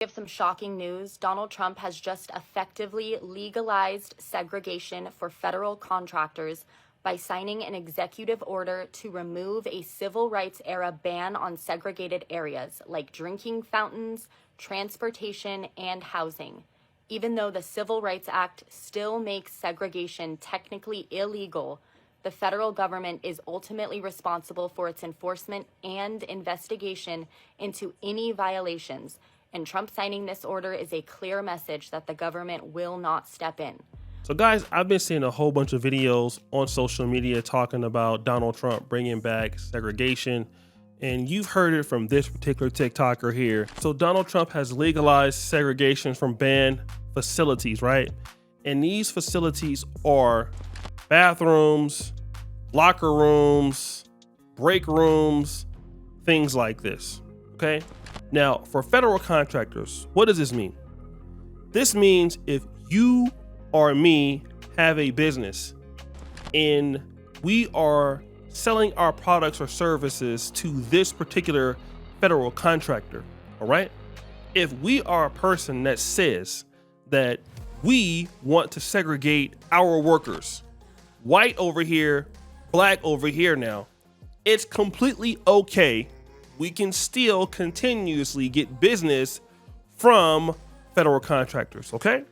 We have some shocking news. Donald Trump has just effectively legalized segregation for federal contractors by signing an executive order to remove a civil rights era ban on segregated areas like drinking fountains, transportation, and housing. Even though the Civil Rights Act still makes segregation technically illegal, the federal government is ultimately responsible for its enforcement and investigation into any violations. And Trump signing this order is a clear message that the government will not step in. So guys, I've been seeing a whole bunch of videos on social media talking about Donald Trump bringing back segregation. And you've heard it from this particular TikToker here. So Donald Trump has legalized segregation from banned facilities, right? And these facilities are bathrooms, locker rooms, break rooms, things like this, okay? Now, for federal contractors, what does this mean? This means if you or me have a business and we are selling our products or services to this particular federal contractor, all right? If we are a person that says that we want to segregate our workers, white over here, black over here now, it's completely okay. We can still continuously get business from federal contractors, okay?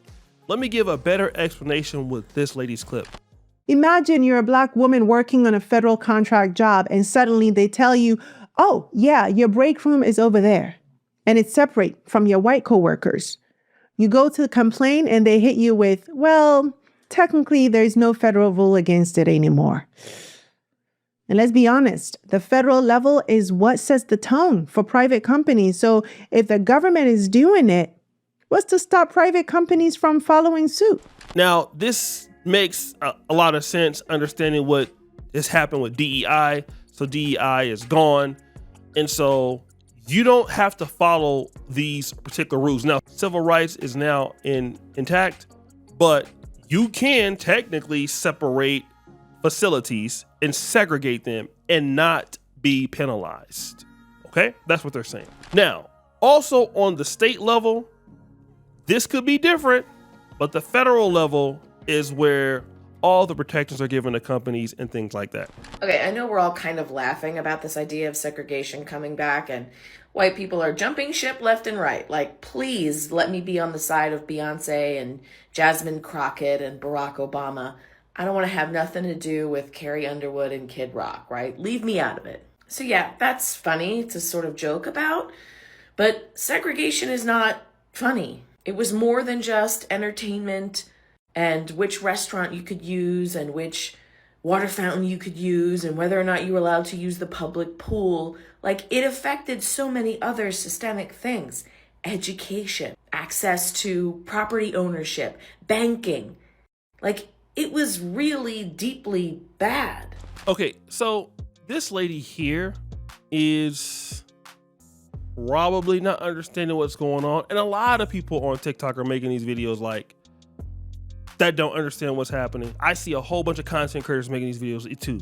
Let me give a better explanation with this lady's clip. Imagine you're a black woman working on a federal contract job and suddenly they tell you, oh yeah, your break room is over there. And it's separate from your white coworkers. You go to complain and they hit you with, well, technically there's no federal rule against it anymore. And let's be honest, the federal level is what sets the tone for private companies. So if the government is doing it, what's to stop private companies from following suit? Now, this makes a lot of sense, understanding what has happened with DEI. So DEI is gone. And so you don't have to follow these particular rules. Now, civil rights is now intact, but you can technically separate facilities and segregate them and not be penalized. Okay, that's what they're saying. Now, also on the state level, this could be different, but the federal level is where all the protections are given to companies and things like that. Okay, I know we're all kind of laughing about this idea of segregation coming back and white people are jumping ship left and right. Like, please let me be on the side of Beyonce and Jasmine Crockett and Barack Obama. I don't want to have nothing to do with Carrie Underwood and Kid Rock, right? Leave me out of it. So yeah, that's funny to sort of joke about, but segregation is not funny. It was more than just entertainment and which restaurant you could use and which water fountain you could use and whether or not you were allowed to use the public pool. Like, it affected so many other systemic things. Education, access to property ownership, banking. Like, it was really deeply bad. Okay, so this lady here is probably not understanding what's going on. And a lot of people on TikTok are making these videos like that don't understand what's happening. I see a whole bunch of content creators making these videos too.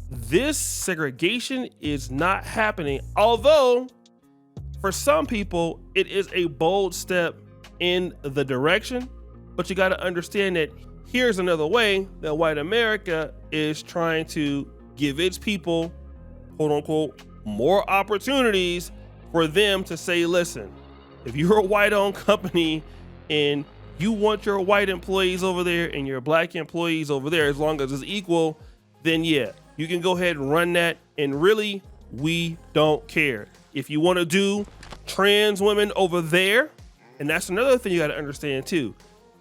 This segregation is not happening, although for some people it is a bold step in the direction, but you got to understand that here's another way that white America is trying to give its people, quote unquote, more opportunities for them to say, listen, if you're a white-owned company and you want your white employees over there and your black employees over there, as long as it's equal, then yeah, you can go ahead and run that. And really, we don't care. If you want to do trans women over there, and that's another thing you got to understand too.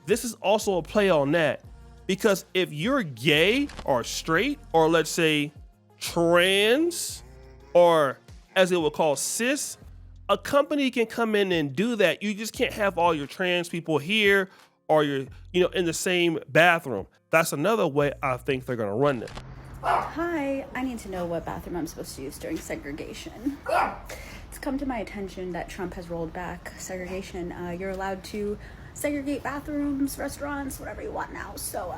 This is also a play on that, because if you're gay or straight, or let's say trans, or as it would call cis, a company can come in and do that. You just can't have all your trans people here or you're, in the same bathroom. That's another way I think they're gonna run it. Hi, I need to know what bathroom I'm supposed to use during segregation. It's come to my attention that Trump has rolled back segregation. You're allowed to segregate bathrooms, restaurants, whatever you want now. So,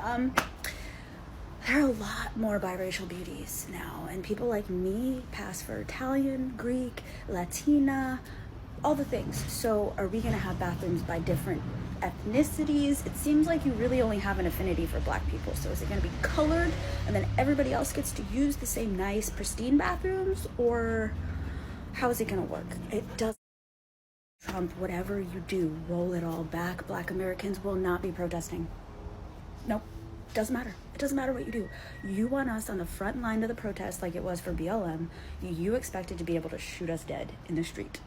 there are a lot more biracial beauties now, and people like me pass for Italian, Greek, Latina, all the things. So are we going to have bathrooms by different ethnicities? It seems like you really only have an affinity for black people. So is it going to be colored and then everybody else gets to use the same nice pristine bathrooms, or how is it going to work? It does. Trump, whatever you do, roll it all back. Black Americans will not be protesting. Nope. Doesn't matter. It doesn't matter what you do. You want us on the front line of the protest like it was for BLM. You expected to be able to shoot us dead in the street.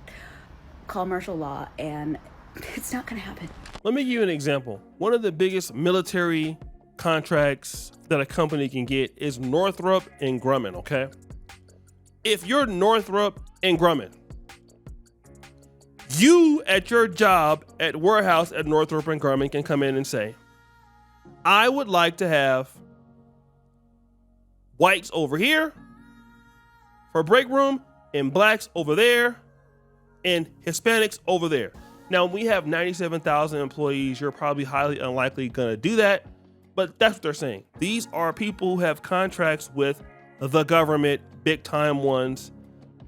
Call martial law, and it's not going to happen. Let me give you an example. One of the biggest military contracts that a company can get is Northrop and Grumman, okay? If you're Northrop and Grumman, you at your job at warehouse at Northrop and Grumman can come in and say, I would like to have whites over here for break room and blacks over there and Hispanics over there. Now, we have 97,000 employees. You're probably highly unlikely going to do that, but that's what they're saying. These are people who have contracts with the government, big time ones.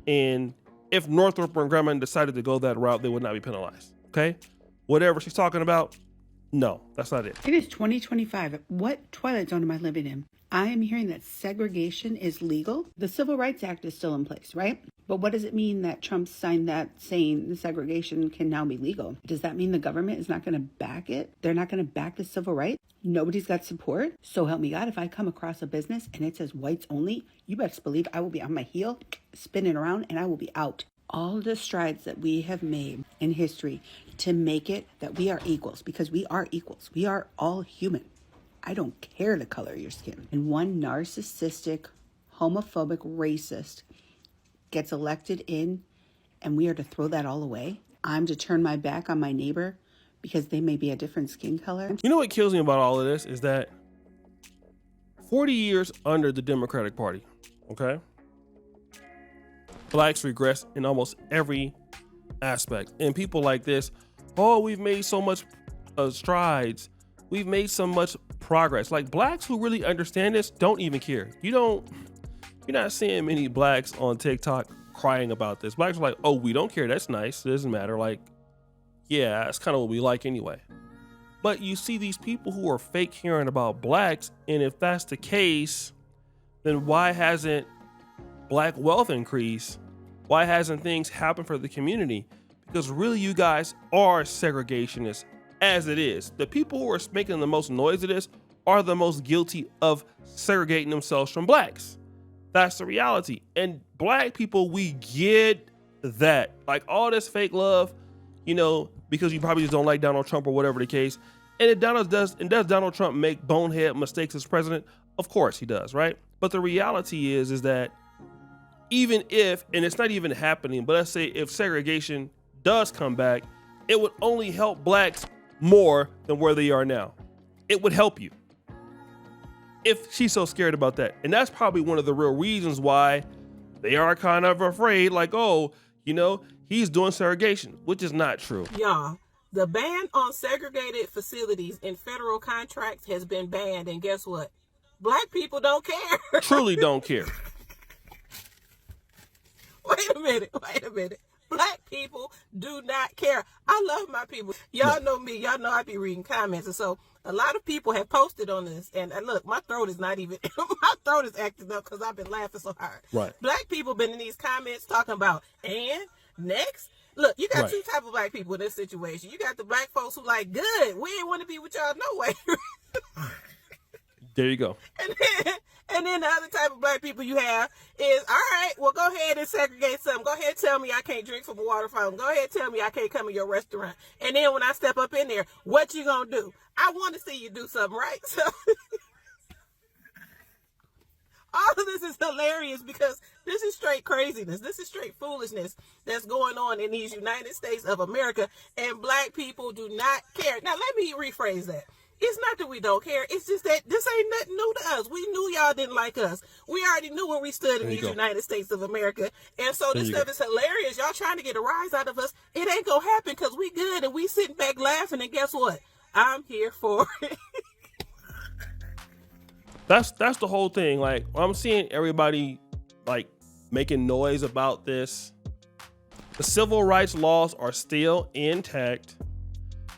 And if Northrop and Grumman decided to go that route, they would not be penalized. Okay? Whatever she's talking about, no, that's not it. It is 2025. What twilight zone am I living in? I am hearing that segregation is legal. The Civil Rights Act is still in place, right? But what does it mean that Trump signed that saying the segregation can now be legal? Does that mean the government is not going to back it? They're not going to back the civil rights? Nobody's got support? So help me God, if I come across a business and it says whites only, you best believe I will be on my heel, spinning around, and I will be out. All the strides that we have made in history to make it that we are equals, because we are equals. We are all human. I don't care the color of your skin. And one narcissistic, homophobic racist gets elected in, and we are to throw that all away. I'm to turn my back on my neighbor because they may be a different skin color. You know what kills me about all of this is that 40 years under the Democratic Party, okay? Blacks regress in almost every aspect. And people like this, oh, we've made so much strides. We've made so much progress. Like, blacks who really understand this don't even care. You're not seeing many blacks on TikTok crying about this. Blacks are like, oh, we don't care. That's nice. It doesn't matter. Like, yeah, that's kind of what we like anyway. But you see these people who are fake hearing about blacks. And if that's the case, then why hasn't black wealth increased? Why hasn't things happened for the community? Because really, you guys are segregationists as it is. The people who are making the most noise of this are the most guilty of segregating themselves from blacks. That's the reality. And black people, we get that. Like, all this fake love, because you probably just don't like Donald Trump or whatever the case. And does Donald Trump make bonehead mistakes as president? Of course he does, right? But the reality is that even if, and it's not even happening, but let's say if segregation does come back, it would only help blacks more than where they are now. It would help you if she's so scared about that. And that's probably one of the real reasons why they are kind of afraid, like, oh, he's doing segregation, which is not true. Y'all, the ban on segregated facilities in federal contracts has been banned, and guess what? Black people don't care. Truly don't care. Wait a minute. Black people do not care. I love my people. Y'all know me. Y'all know I be reading comments. And so a lot of people have posted on this. And look, my throat is not even, my throat is acting up because I've been laughing so hard. Right. Black people been in these comments talking about, and next. Look, you got two type of black people in this situation. You got the black folks who like, good, we ain't want to be with y'all no way. There you go. And then the other type of black people you have is, all right, well, go ahead and segregate something. Go ahead and tell me I can't drink from a water fountain. Go ahead and tell me I can't come in your restaurant. And then when I step up in there, what you gonna do? I want to see you do something, right? So all of this is hilarious because this is straight craziness. This is straight foolishness that's going on in these United States of America, and black people do not care. Now, let me rephrase that. It's not that we don't care. It's just that this ain't nothing new to us. We knew y'all didn't like us. We already knew where we stood in these United States of America. And so this stuff is hilarious. Y'all trying to get a rise out of us. It ain't going to happen because we good and we sitting back laughing. And guess what? I'm here for it. That's the whole thing. Like, I'm seeing everybody like making noise about this. The civil rights laws are still intact.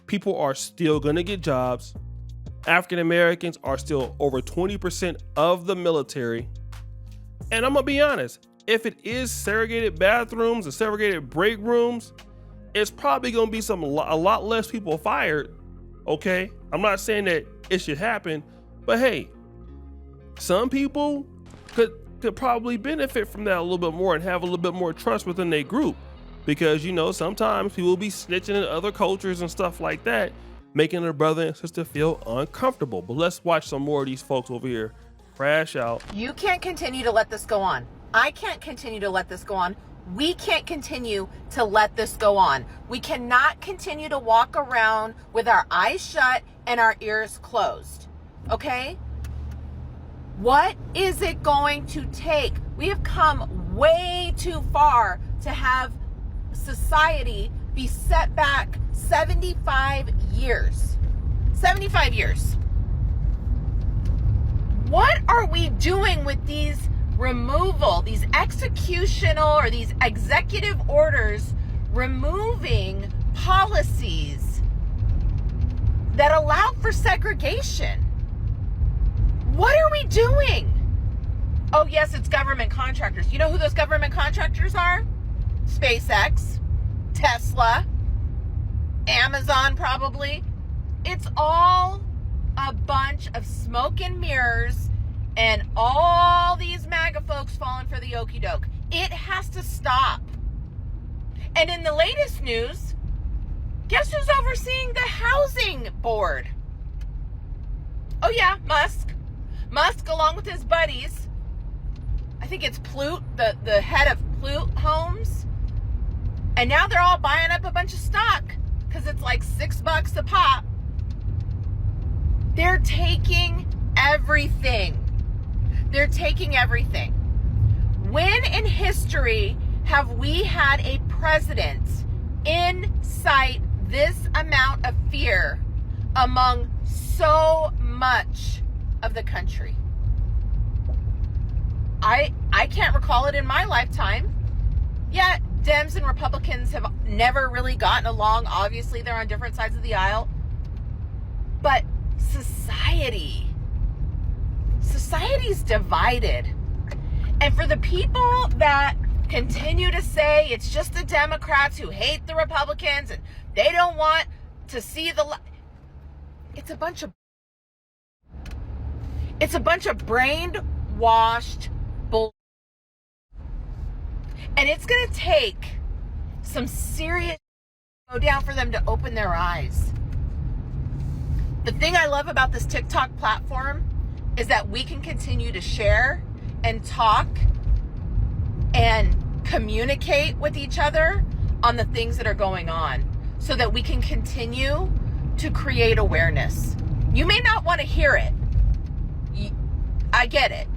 People are still gonna get jobs. African Americans are still over 20% of the military. And I'm gonna be honest, if it is segregated bathrooms and segregated break rooms, it's probably gonna be a lot less people fired. Okay, I'm not saying that it should happen, but hey, some people could probably benefit from that a little bit more and have a little bit more trust within their group, because you know sometimes people will be snitching in other cultures and stuff like that, making their brother and sister feel uncomfortable. But let's watch some more of these folks over here crash out. You can't continue to let this go on. I can't continue to let this go on. We can't continue to let this go on. We cannot continue to walk around with our eyes shut and our ears closed. Okay? What is it going to take? We have come way too far to have society be set back 75 years. 75 years. What are we doing with these these executional or these executive orders removing policies that allow for segregation? What are we doing? Oh yes, it's government contractors. You know who those government contractors are? SpaceX, Tesla, Amazon probably. It's all a bunch of smoke and mirrors and all these MAGA folks falling for the okie doke. It has to stop. And in the latest news, guess who's overseeing the housing board? Oh yeah, Musk. Musk, along with his buddies, I think it's Plute, the head of Plute Homes. And now they're all buying up a bunch of stock because it's like $6 a pop. They're taking everything. They're taking everything. When in history have we had a president incite this amount of fear among so much of the country? I can't recall it in my lifetime. Yet Dems and Republicans have never really gotten along. Obviously, they're on different sides of the aisle. But society's divided. And for the people that continue to say it's just the Democrats who hate the Republicans and they don't want to see it's a bunch of brainwashed bull. And it's going to take some serious go down for them to open their eyes. The thing I love about this TikTok platform is that we can continue to share and talk and communicate with each other on the things that are going on so that we can continue to create awareness. You may not want to hear it. I get it.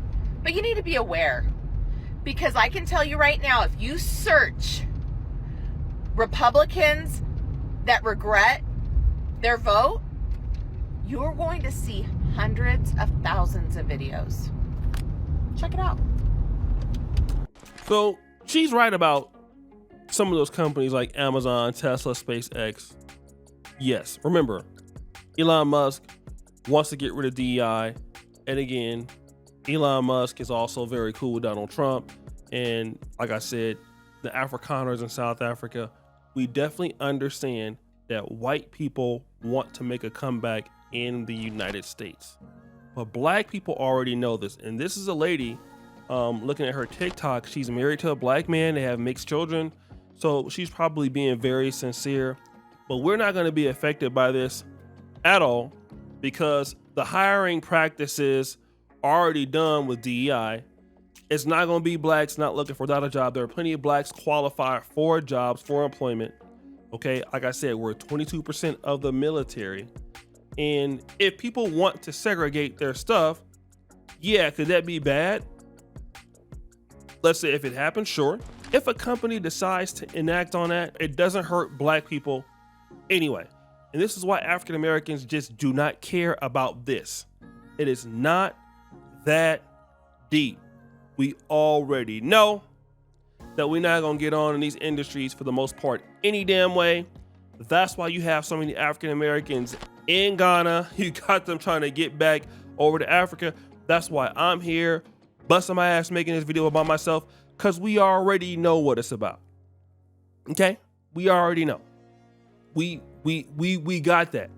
But you need to be aware. Because I can tell you right now, if you search Republicans that regret their vote, you're going to see hundreds of thousands of videos. Check it out. So she's right about some of those companies like Amazon, Tesla, SpaceX. Yes, remember, Elon Musk wants to get rid of DEI. And again, Elon Musk is also very cool with Donald Trump. And like I said, the Afrikaners in South Africa, we definitely understand that white people want to make a comeback in the United States. But black people already know this. And this is a lady, looking at her TikTok, she's married to a black man. They have mixed children. So she's probably being very sincere. But we're not going to be affected by this at all because the hiring practices are already done with DEI. It's not going to be blacks not looking for without a job. There are plenty of blacks qualified for jobs, for employment. Okay, like I said, we're 22% of the military. And if people want to segregate their stuff, yeah, could that be bad? Let's say if it happens, sure. If a company decides to enact on that, it doesn't hurt black people anyway. And this is why African Americans just do not care about this. It is not that deep. We already know that we're not gonna get on in these industries for the most part any damn way. That's why you have so many African Americans in Ghana. You got them trying to get back over to Africa. That's why I'm here busting my ass making this video about myself, because we already know what it's about. Okay? We already know. We got that.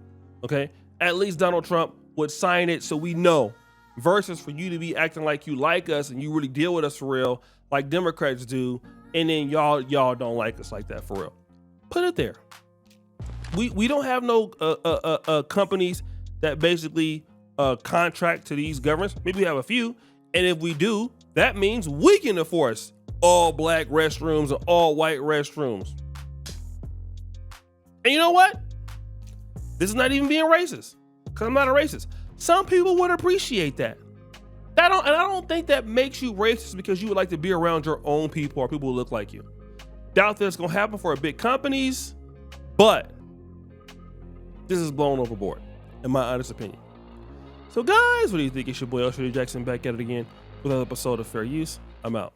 Okay? At least Donald Trump would sign it so we know, versus for you to be acting like you like us and you really deal with us for real like Democrats do, and then y'all don't like us like that for real. Put it there. We don't have no companies that basically contract to these governments. Maybe we have a few, and if we do, that means we can enforce all black restrooms and all white restrooms. And you know what? This is not even being racist, because I'm not a racist. Some people would appreciate that. I don't think that makes you racist because you would like to be around your own people or people who look like you. Doubt that's gonna happen for big companies, but this is blown overboard, in my honest opinion. So guys, what do you think? It's your boy L. Jackson back at it again with another episode of Fair Use. I'm out.